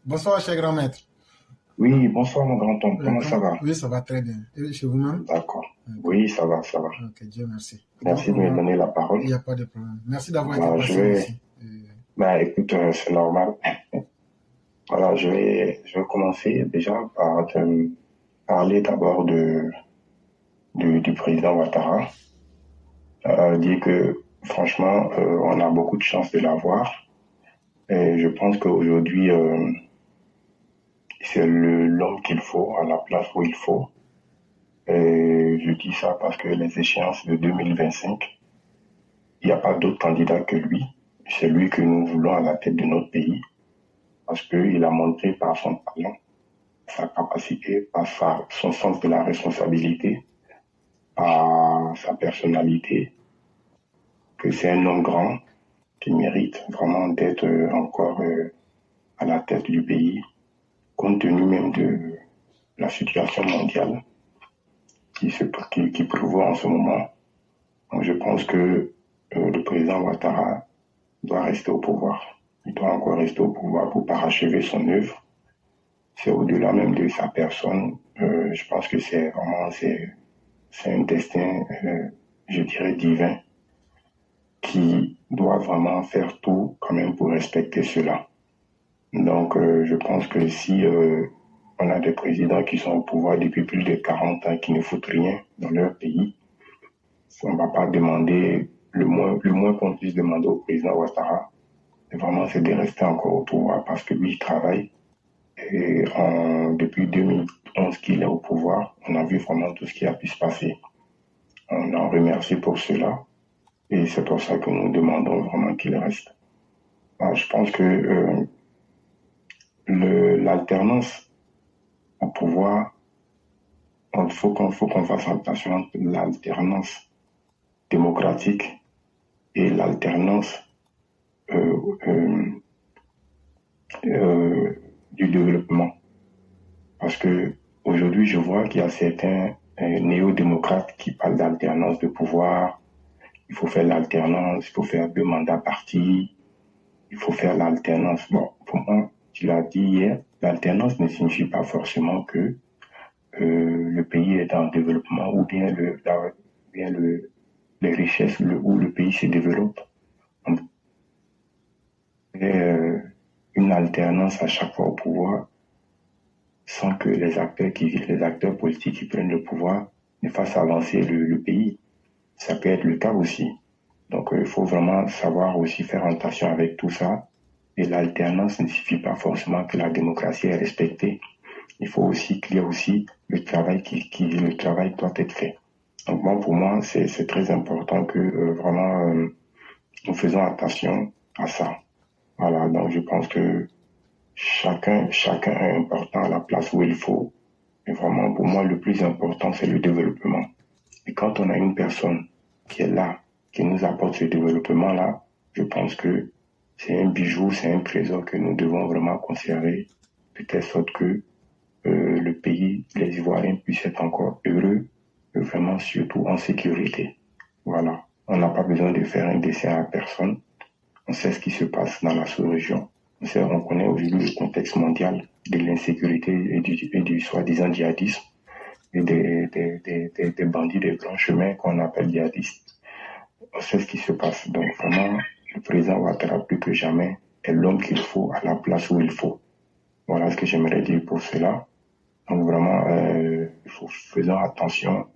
Bonsoir, cher grand maître. Oui, bonsoir mon grand homme, comment ça va? Oui, ça va très bien. Et chez vous-même? D'accord. Ok, Oui, ça va, ça va. ok, Dieu merci. Donc, Merci de me donner la il parole. n'y a pas de problème. Merci d'avoir été Je patient vais, aussi. écoute, c'est normal. Voilà, je vais commencer déjà par te parler d'abord du président Ouattara. Dire que franchement, on a beaucoup de chance de l'avoir. Et je pense qu'aujourd'hui, c'est l'homme qu'il faut, à la place où il faut. Et je dis ça parce que les échéances de 2025, il n'y a pas d'autre candidat que lui. C'est lui que nous voulons à la tête de notre pays parce qu'il a montré par son talent, sa capacité, son sens de la responsabilité, par sa personnalité, que c'est un homme grand qui mérite vraiment d'être encore à la tête du pays, compte tenu même de la situation mondiale qui prévoit en ce moment. Donc je pense que le président Ouattara doit rester au pouvoir. Il doit encore rester au pouvoir pour parachever son œuvre. C'est au-delà même de sa personne. Je pense que c'est un destin, je dirais, divin qui doit vraiment faire tout quand même pour respecter cela. Donc, je pense que si on a des présidents qui sont au pouvoir depuis plus de 40 ans, qui ne foutent rien dans leur pays, on ne va pas demander, le moins qu'on puisse demander au président Ouattara, vraiment, c'est de rester encore au pouvoir parce que lui, il travaille. Et depuis 2011 qu'il est au pouvoir, on a vu vraiment tout ce qui a pu se passer. On l'en remercie pour cela. Et c'est pour ça que nous demandons vraiment qu'il reste. Je pense que l'alternance au pouvoir, faut qu'on fasse attention entre l'alternance démocratique et l'alternance euh, euh, du développement. Parce que aujourd'hui, je vois qu'il y a certains néo-démocrates qui parlent d'alternance de pouvoir. Il faut faire l'alternance, il faut faire 2 mandats partis, il faut faire l'alternance. Bon, pour moi, tu l'as dit hier, l'alternance ne signifie pas forcément que le pays est en développement ou bien les richesses où le pays se développe. On fait une alternance à chaque fois au pouvoir sans que les acteurs politiques qui prennent le pouvoir ne fassent avancer le pays. Ça peut être le cas aussi. Donc, il faut vraiment savoir aussi faire attention avec tout ça. Et l'alternance ne suffit pas forcément que la démocratie est respectée. Il faut aussi qu'il y ait aussi le travail le travail doit être fait. Donc, pour moi, c'est très important que vraiment nous faisons attention à ça. Voilà. Donc, je pense que chacun est important à la place où il faut. Et vraiment, pour moi, le plus important, c'est le développement. Et quand on a une personne qui est là, qui nous apporte ce développement-là, je pense que c'est un bijou, c'est un trésor que nous devons vraiment conserver, de telle sorte que le pays, les Ivoiriens puissent être encore heureux, et vraiment surtout en sécurité. Voilà. On n'a pas besoin de faire un dessin à personne. On sait ce qui se passe dans la sous-région. On connaît aujourd'hui le contexte mondial de l'insécurité et du soi-disant djihadisme et des bandits de grand chemin qu'on appelle djihadistes. On sait ce qui se passe. Donc vraiment, le président Ouattara plus que jamais est l'homme qu'il faut à la place où il faut. Voilà ce que j'aimerais dire pour cela. Donc vraiment, faisons attention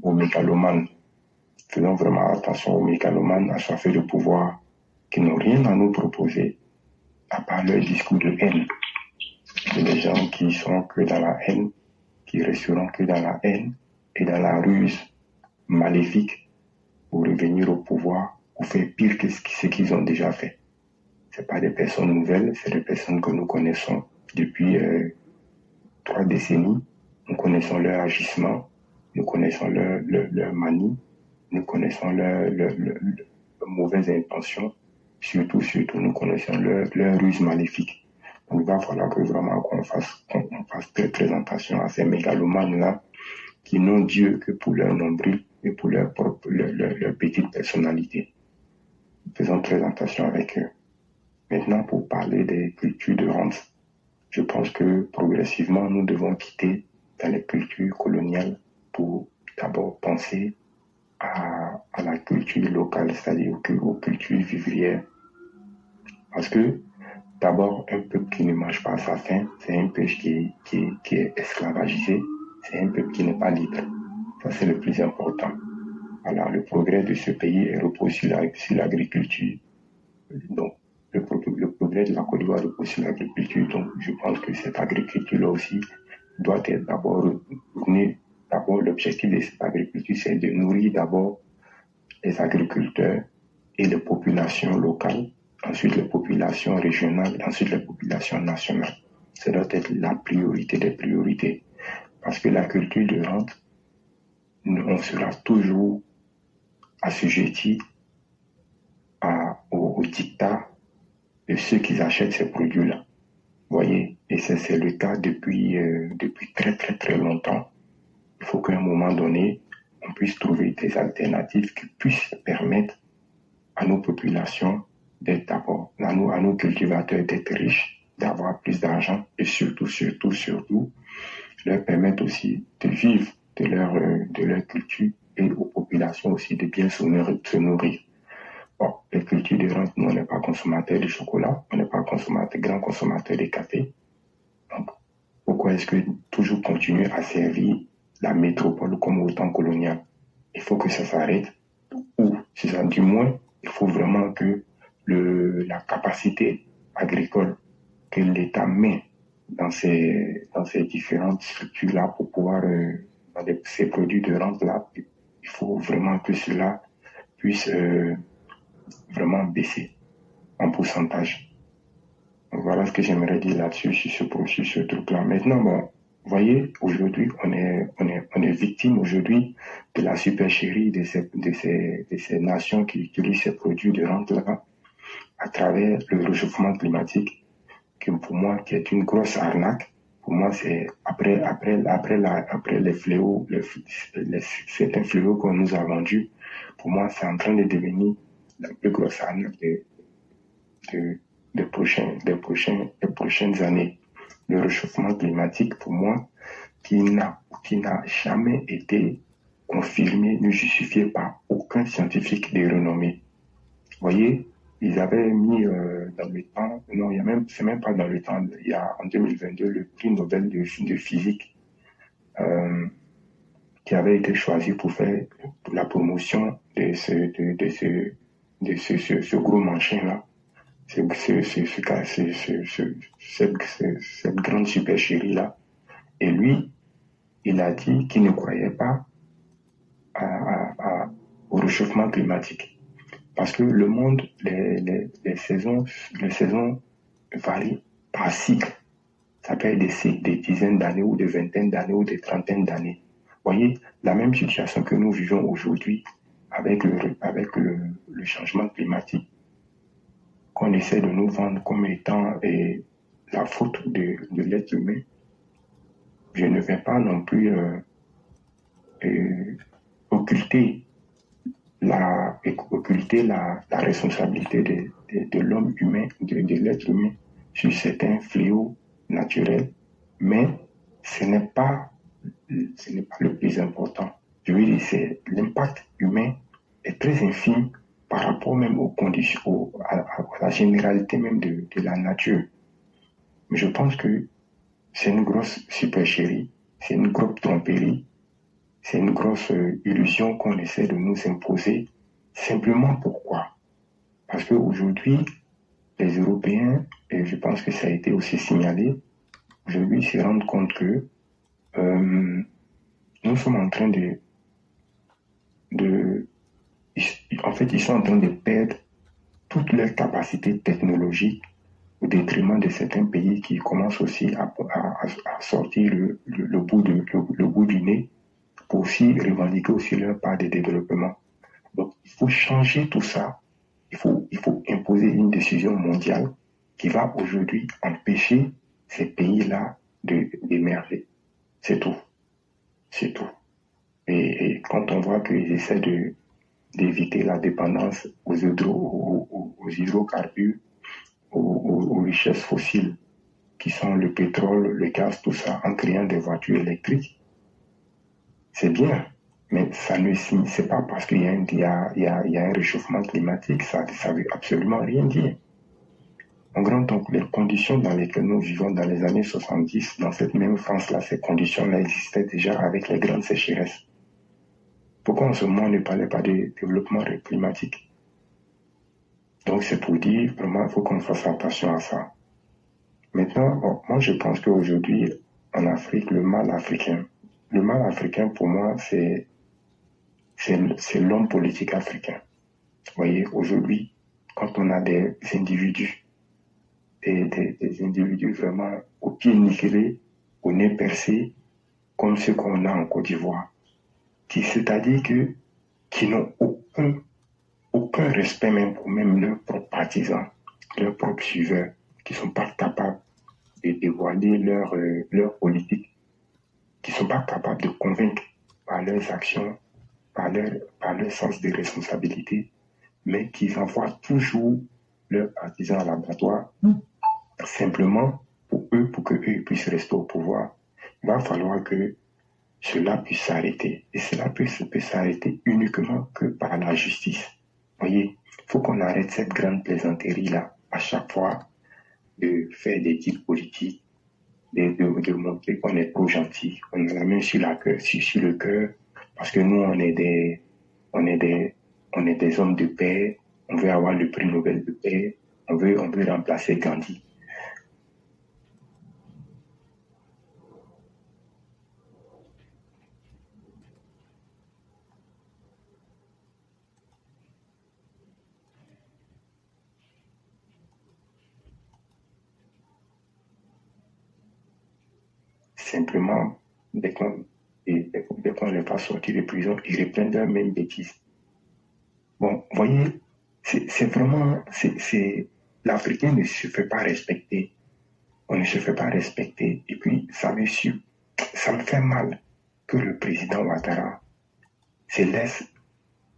aux mégalomanes. Faisons vraiment attention aux mégalomanes assoiffés de pouvoir qui n'ont rien à nous proposer à part leur discours de haine. C'est des gens qui sont que dans la haine, qui resteront que dans la haine et dans la ruse maléfique pour revenir au pouvoir ou faire pire que ce qu'ils ont déjà fait. C'est pas des personnes nouvelles, c'est des personnes que nous connaissons depuis 3 décennies. Nous connaissons leur agissement, nous connaissons leur manie, nous connaissons leurs mauvaises intentions. Surtout, nous connaissons leur ruse maléfique. Donc, il va falloir que vraiment qu'on fasse très, très attention à ces mégalomanes-là qui n'ont Dieu que pour leur nombril et pour leur petite personnalité. Faisons très attention avec eux. Maintenant, pour parler des cultures de rente, je pense que progressivement, nous devons quitter dans les cultures coloniales pour d'abord penser à la culture locale, c'est-à-dire aux cultures vivrières. Parce que d'abord, un peuple qui ne mange pas à sa faim, c'est un peuple qui est esclavagisé, c'est un peuple qui n'est pas libre. Ça, c'est le plus important. Voilà, le progrès de ce pays repose sur l'agriculture. Donc, le progrès de la Côte d'Ivoire repose sur l'agriculture. Donc, je pense que cette agriculture-là aussi doit être d'abord retournée. D'abord, l'objectif de cette agriculture, c'est de nourrir d'abord les agriculteurs et les populations locales, ensuite les populations régionales, ensuite les populations nationales. Ça doit être la priorité des priorités. Parce que la culture de rente, on sera toujours assujetti au dictat de ceux qui achètent ces produits-là. Voyez, et c'est le cas depuis très très très longtemps. Il faut qu'à un moment donné, on puisse trouver des alternatives qui puissent permettre à nos populations d'être d'abord, à nos cultivateurs d'être riches, d'avoir plus d'argent et surtout, leur permettre aussi de vivre de leur culture et aux populations aussi de bien se nourrir. Bon, les cultures de rente, nous, on n'est pas consommateurs de chocolat, on n'est pas grand consommateur de café. Donc, pourquoi est-ce que toujours continuer à servir la métropole comme au temps colonial? Il faut que ça s'arrête. Ou, si ça, du moins, il faut vraiment que la capacité agricole que l'État met dans ces différentes structures-là pour pouvoir, dans ces produits de rente-là, il faut vraiment que cela puisse vraiment baisser en pourcentage. Donc voilà ce que j'aimerais dire là-dessus, sur ce truc-là. Maintenant, bon, vous voyez, aujourd'hui, on est victime aujourd'hui de la supercherie de ces nations qui utilisent ces produits de rente-là à travers le réchauffement climatique, qui pour moi, qui est une grosse arnaque. Pour moi, c'est après les fléaux, certains fléaux qu'on nous a vendus, pour moi, c'est en train de devenir la plus grosse arnaque des prochaines années. Le réchauffement climatique, pour moi, qui n'a jamais été confirmé, ne justifié par aucun scientifique de renommée. Vous voyez, ils avaient mis dans le temps, non, c'est même pas dans le temps, il y a en 2022 le prix Nobel de physique qui avait été choisi pour la promotion de ce gros machin-là. Cette grande supercherie-là. Et lui, il a dit qu'il ne croyait pas au réchauffement climatique. Parce que le monde, les saisons varient par cycle. Ça peut être des dizaines d'années ou des vingtaines d'années ou des trentaines d'années. Vous voyez, la même situation que nous vivons aujourd'hui avec le changement climatique, qu'on essaie de nous vendre comme étant la faute de l'être humain. Je ne vais pas non plus occulter la responsabilité de l'homme humain, de l'être humain sur certains fléaux naturels, mais ce n'est pas le plus important. Je veux dire, c'est l'impact humain est très infime par rapport même aux conditions, à la généralité même de la nature. Mais je pense que c'est une grosse supercherie, c'est une grosse tromperie, c'est une grosse illusion qu'on essaie de nous imposer. Simplement pourquoi? Parce qu'aujourd'hui, les Européens, et je pense que ça a été aussi signalé, aujourd'hui se rendent compte que nous sommes en train en fait, ils sont en train de perdre toutes leurs capacités technologiques au détriment de certains pays qui commencent aussi à sortir le bout du nez pour aussi revendiquer aussi leur part de développement. Donc, il faut changer tout ça. Il faut imposer une décision mondiale qui va aujourd'hui empêcher ces pays-là d'émerger. C'est tout. C'est tout. Et quand on voit qu'ils essaient d'éviter la dépendance aux hydrocarbures, aux richesses fossiles qui sont le pétrole, le gaz, tout ça, en créant des voitures électriques, c'est bien. Mais ça ne signifie c'est pas parce qu'il y a, un réchauffement climatique, ça ne veut absolument rien dire. En grand temps, les conditions dans lesquelles nous vivons dans les années 70, dans cette même France-là, ces conditions-là existaient déjà avec les grandes sécheresses. Pourquoi en ce moment on ne parlait pas de développement climatique? Donc c'est pour dire, vraiment, il faut qu'on fasse attention à ça. Maintenant, bon, moi je pense qu'aujourd'hui, en Afrique, le mal africain pour moi, c'est l'homme politique africain. Vous voyez, aujourd'hui, quand on a des individus, des individus vraiment au pied nickelé, au nez percé, comme ceux qu'on a en Côte d'Ivoire, c'est-à-dire qui n'ont aucun respect même pour même leurs propres partisans, leurs propres suiveurs, qui ne sont pas capables de dévoiler leur politique, qui ne sont pas capables de convaincre par leurs actions, par leur sens de responsabilité, mais qui envoient toujours leurs partisans à l'abattoir, simplement pour que eux puissent rester au pouvoir. Il va falloir que cela puisse s'arrêter. Et cela peut s'arrêter uniquement que par la justice. Vous voyez, il faut qu'on arrête cette grande plaisanterie-là, à chaque fois, de faire des deals politiques, de montrer qu'on est trop gentil, on a la main sur le cœur, parce que nous, on est des hommes de paix, on veut avoir le prix Nobel de paix, on veut remplacer Gandhi. Simplement, dès qu'on les fait sortir de prison, ils reprennent leurs mêmes bêtises. Bon, vous voyez, c'est vraiment, l'Africain ne se fait pas respecter. On ne se fait pas respecter. Et puis, ça me fait mal que le président Ouattara se laisse,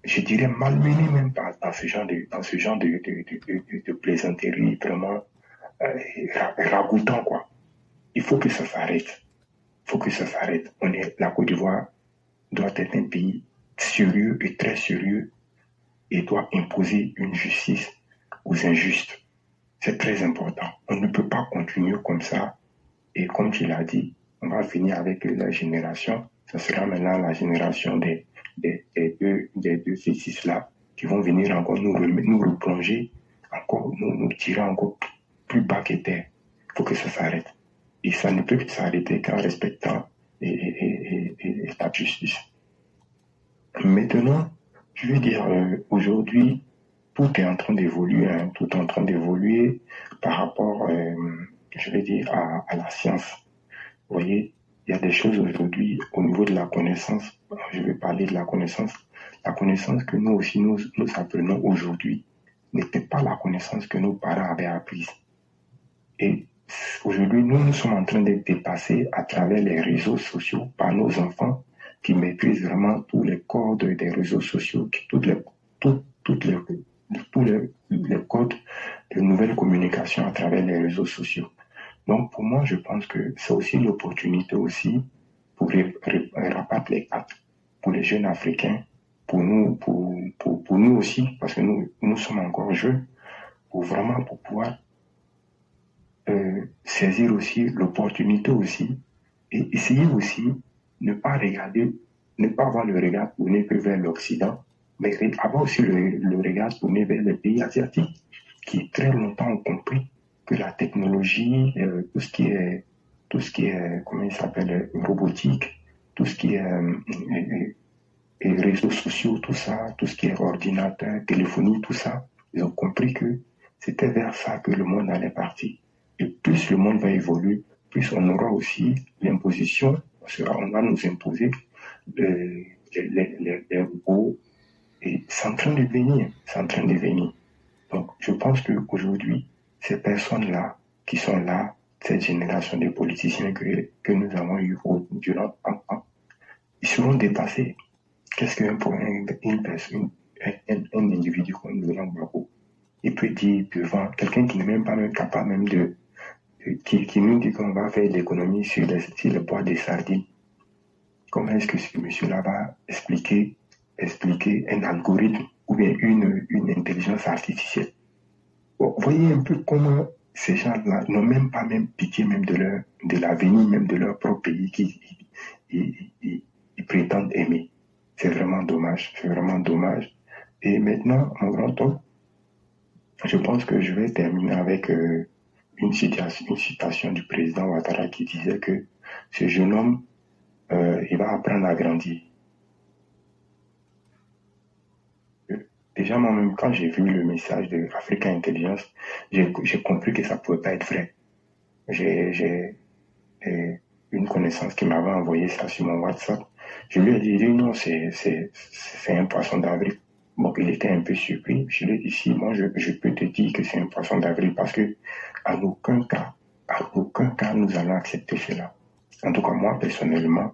je dirais, malmener même dans ce genre de plaisanterie vraiment ragoûtant, quoi. Il faut que ça s'arrête. Il faut que ça s'arrête. La Côte d'Ivoire doit être un pays sérieux et très sérieux et doit imposer une justice aux injustes. C'est très important. On ne peut pas continuer comme ça. Et comme tu l'as dit, on va finir avec la génération. Ce sera maintenant la génération des deux fils-là qui vont venir encore nous replonger, encore nous tirer encore plus bas que terre. Il faut que ça s'arrête. Et ça ne peut s'arrêter qu'en respectant la justice. Maintenant, je veux dire, aujourd'hui, tout est en train d'évoluer, tout est en train d'évoluer par rapport, je veux dire, à la science. Vous voyez, il y a des choses aujourd'hui au niveau de la connaissance. Je vais parler de la connaissance. La connaissance que nous aussi, nous apprenons aujourd'hui n'était pas la connaissance que nos parents avaient apprise. Et aujourd'hui, nous sommes en train d'être dépassés à travers les réseaux sociaux par nos enfants qui maîtrisent vraiment tous les codes des réseaux sociaux, tous les codes de nouvelles communications à travers les réseaux sociaux. Donc, pour moi, je pense que c'est aussi l'opportunité aussi pour rabattre les cartes pour les jeunes Africains, pour nous aussi, parce que nous sommes encore jeunes, pour pouvoir saisir aussi l'opportunité aussi et essayer aussi ne pas avoir le regard tourné que vers l'Occident, mais avoir aussi le regard tourné vers les pays asiatiques qui très longtemps ont compris que la technologie, tout ce qui est, comment il s'appelle, robotique, tout ce qui est et réseaux sociaux, tout ça, tout ce qui est ordinateur, téléphonie, tout ça, ils ont compris que c'était vers ça que le monde allait partir. Et plus le monde va évoluer, plus on aura aussi l'imposition, on va nous imposer les robots, et c'est en train de venir, Donc, je pense qu'aujourd'hui, ces personnes-là, qui sont là, cette génération de politiciens que nous avons eu durant un temps, ils seront dépassés. Qu'est-ce qu'un individu comme Laurent Gbagbo, il peut dire devant quelqu'un qui n'est même pas capable même de qui nous dit qu'on va faire de l'économie sur le poids des sardines. Comment est-ce que ce monsieur-là va expliquer un algorithme ou bien une intelligence artificielle? Bon, voyez un peu comment ces gens-là n'ont même pas pitié même de l'avenir même de leur propre pays qu'ils prétendent aimer. C'est vraiment dommage, c'est vraiment dommage. Et maintenant, mon grand homme, je pense que je vais terminer avec une citation du président Ouattara qui disait que ce jeune homme, il va apprendre à grandir. Déjà, moi-même, quand j'ai vu le message de Africa Intelligence, j'ai compris que ça ne pouvait pas être vrai. J'ai une connaissance qui m'avait envoyé ça sur mon WhatsApp. Je lui ai dit non, c'est un poisson d'avril. Bon, il était un peu surpris. Je lui ai dit, si, moi, je peux te dire que c'est un poisson d'avril parce que à aucun cas, nous allons accepter cela. En tout cas, moi, personnellement,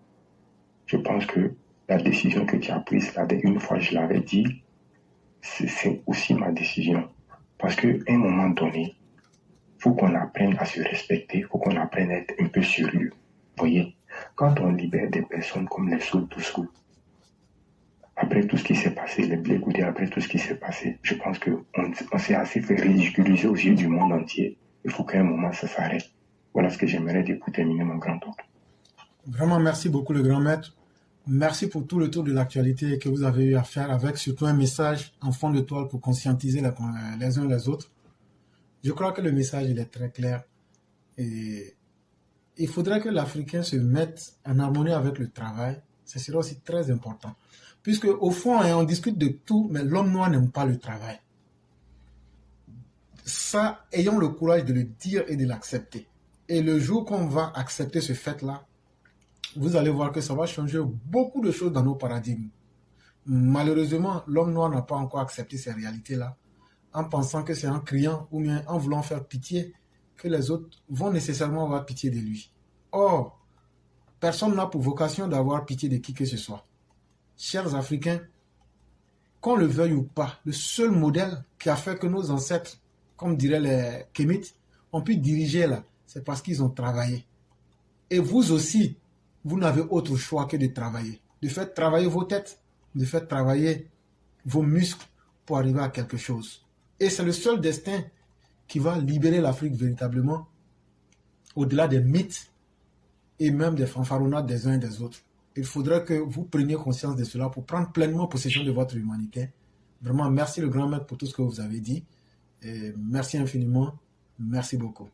je pense que la décision que tu as prise là, une fois je l'avais dit, c'est aussi ma décision. Parce qu'à un moment donné, il faut qu'on apprenne à se respecter, il faut qu'on apprenne à être un peu sérieux. Vous voyez, quand on libère des personnes comme les Soul to School, après tout ce qui s'est passé, les Blé Goudé, après tout ce qui s'est passé, je pense qu'on s'est assez fait ridiculiser aux yeux du monde entier. Il faut qu'à un moment ça s'arrête. Voilà ce que j'aimerais dire pour terminer, mon grand-oncle. Vraiment, merci beaucoup, le grand maître. Merci pour tout le tour de l'actualité que vous avez eu à faire, avec surtout un message en fond de toile pour conscientiser les uns les autres. Je crois que le message il est très clair. Et il faudrait que l'Africain se mette en harmonie avec le travail. Ce serait aussi très important. Puisque au fond, on discute de tout, mais l'homme noir n'aime pas le travail. Ça, ayons le courage de le dire et de l'accepter. Et le jour qu'on va accepter ce fait-là, vous allez voir que ça va changer beaucoup de choses dans nos paradigmes. Malheureusement, l'homme noir n'a pas encore accepté ces réalités-là, en pensant que c'est en criant ou bien en voulant faire pitié que les autres vont nécessairement avoir pitié de lui. Or, personne n'a pour vocation d'avoir pitié de qui que ce soit. Chers Africains, qu'on le veuille ou pas, le seul modèle qui a fait que nos ancêtres, comme diraient les Kémites, ont pu diriger là, c'est parce qu'ils ont travaillé. Et vous aussi, vous n'avez autre choix que de travailler. De faire travailler vos têtes, de faire travailler vos muscles pour arriver à quelque chose. Et c'est le seul destin qui va libérer l'Afrique véritablement, au-delà des mythes et même des fanfaronnades des uns et des autres. Il faudrait que vous preniez conscience de cela pour prendre pleinement possession de votre humanité. Vraiment, merci le grand maître pour tout ce que vous avez dit. Et merci infiniment. Merci beaucoup.